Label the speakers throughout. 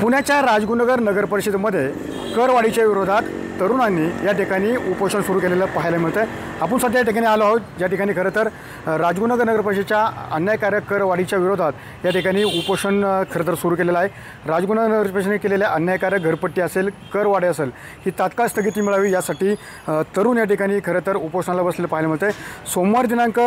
Speaker 1: पुण्याच्या राजगुरुनगर नगर परिषदेमध्ये करवाढीच्या विरोधात तरुणांनी या ठिकाणी उपोषण सुरू केलेलं पाहायला मिळतं। आपण सध्या या ठिकाणी आलो आहोत, ज्या ठिकाणी खरं तर राजगुरुनगर नगर परिषदेच्या अन्यायकारक करवाढीच्या विरोधात या ठिकाणी उपोषण खरं तर सुरू केलेलं आहे। राजगुरुनगर नगर परिषदेने केलेल्या अन्यायकारक घरपट्टी असेल, करवाढी असेल, ही तात्काळ स्थगिती मिळावी यासाठी तरुण या ठिकाणी खरं तर उपोषणाला बसलेलं पाहायला मिळतं आहे। सोमवार दिनांक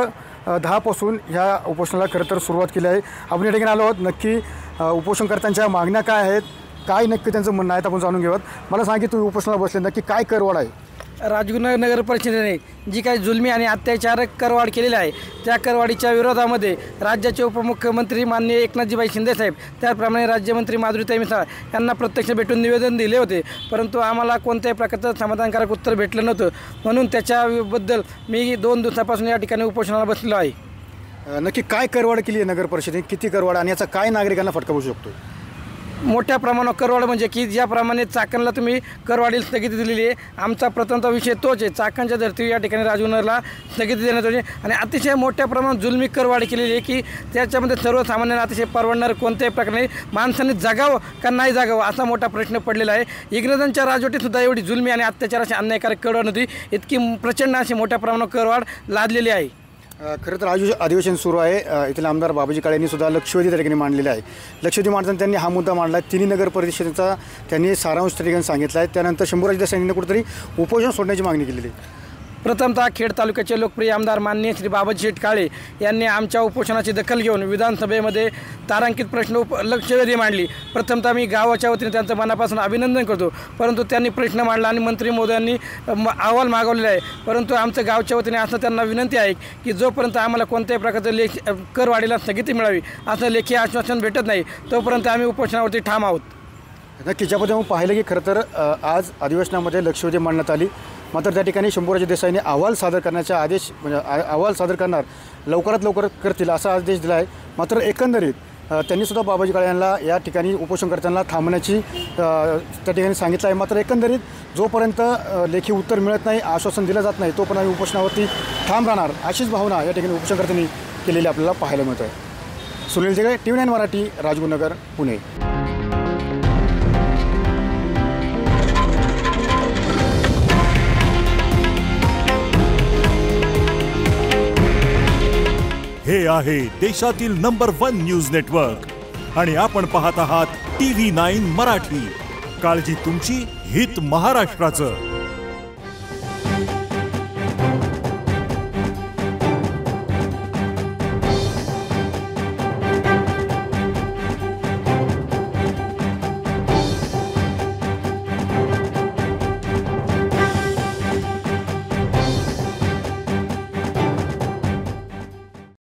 Speaker 1: 10 पासून ह्या उपोषणाला खरं तर सुरुवात केली आहे। आपण या ठिकाणी आलो आहोत, नक्की उपोषणकर्त्यांच्या मागण्या काय आहेत, काय नक्की त्यांचं म्हणणं आहे आपण जाणून घेऊयात। मला सांग की तुम्ही उपोषणाला बसले, नक्की काय करवाढ आहे?
Speaker 2: राजगुरुनगर नगर परिषदेने जी काही जुलमी आणि अत्याचारक करवाढ केलेली आहे त्या करवाढीच्या विरोधामध्ये राज्याचे उपमुख्यमंत्री माननीय एकनाथजीभाई शिंदे साहेब, त्याप्रमाणे राज्यमंत्री माधुरीताई मिसाळ यांना प्रत्यक्ष भेटून निवेदन दिले होते, परंतु आम्हाला कोणत्याही प्रकारचं समाधानकारक उत्तर भेटलं नव्हतं। म्हणून त्याच्याबद्दल मी 2 दिवसापासून या ठिकाणी उपोषणाला बसलेलो आहे।
Speaker 1: नक्की काय करवाढ केली आहे नगर परिषदेने, किती करवाढ आणि याचा काय नागरिकांना फटका बसू शकतो?
Speaker 2: मोठ्या प्रमाणावर करवाढ म्हणजे की ज्याप्रमाणे चाकणला तुम्ही करवाढीला स्थगिती दिलेली आहे, आमचा प्रथमचा विषय तोच आहे। चाकणच्या धर्तीवर या ठिकाणी राजगुरुनगरला स्थगिती देण्यात आली आणि अतिशय मोठ्या प्रमाणात जुलमी करवाढ केलेली आहे की त्याच्यामध्ये सर्वसामान्यांना अतिशय परवडणारं कोणत्याही प्रकारे माणसांनी जगावं का नाही जगावं असा मोठा प्रश्न पडलेला आहे। इंग्रजांच्या राजवटीसुद्धा एवढी जुलमी आणि अत्याचाराची अन्यायकारक करवाढ होती, इतकी प्रचंड अशी मोठ्या प्रमाणावर करवाढ लादलेली आहे।
Speaker 1: खरं तर अधिवेशन सुरू आहे। इथले आमदार बाबाजी काळे यांनी सुद्धा लक्षवेधी त्या ठिकाणी मांडलेले आहे। लक्षवेधी मांडताना त्यांनी हा मुद्दा मांडला आहे, तिन्ही नगर परिषदेचा त्यांनी सारांश त्या ठिकाणी सांगितला आहे। त्यानंतर शंभूराज देसाई यांनी कुठेतरी उपोषण सोडण्याची मागणी केलेली आहे।
Speaker 2: प्रथमतः खेड तालुक्याचे लोकप्रिय आमदार माननीय श्री बाबाजी काळे यांनी आमच्या उपोषणाची दखल घेऊन विधानसभेमध्ये तारांकित प्रश्न लक्षवेधी मांडली। प्रथमतः मी गावाच्या वतीने त्यांचं मनापासून अभिनंदन करतो, परंतु त्यांनी प्रश्न मांडला आणि मंत्री महोदयांनी अहवाल मागवलेला आहे। परंतु आमचं गावच्या वतीने असं त्यांना विनंती आहे की जोपर्यंत आम्हाला कोणत्याही प्रकारचं करवाढीला स्थगिती मिळावी असं लेखी आश्वासन भेटत नाही तोपर्यंत आम्ही उपोषणावरती ठाम आहोत।
Speaker 1: नक्की ज्यामध्ये पाहिलं की खरं तर आज अधिवेशनामध्ये लक्षवेधी मांडण्यात आली, मात्र त्या ठिकाणी शंभूराज देसाईंनी अहवाल सादर करण्याचा आदेश म्हणजे अहवाल सादर करणार लवकरात लवकर करतील असा आदेश दिला आहे। मात्र एकंदरीत त्यांनीसुद्धा बाबाजी काळे यांना या ठिकाणी उपोषणकर्त्यांना थांबण्याची त्या ठिकाणी सांगितलं आहे। मात्र एकंदरीत जोपर्यंत लेखी उत्तर मिळत नाही, आश्वासन दिलं जात नाही, तोपर्यंत आम्ही उपोषणावरती ठाम राहणार अशीच भावना या ठिकाणी उपोषणकर्त्यांनी केलेली आपल्याला पाहायला मिळत आहे। सुनील जगळे, TV9 मराठी, राजगुरुनगर, पुणे।
Speaker 3: हे आहे देशातील नंबर 1 न्यूज नेटवर्क आणि आपण पाहत आहात TV9 मराठी। काळजी तुमची, हित महाराष्ट्राचं।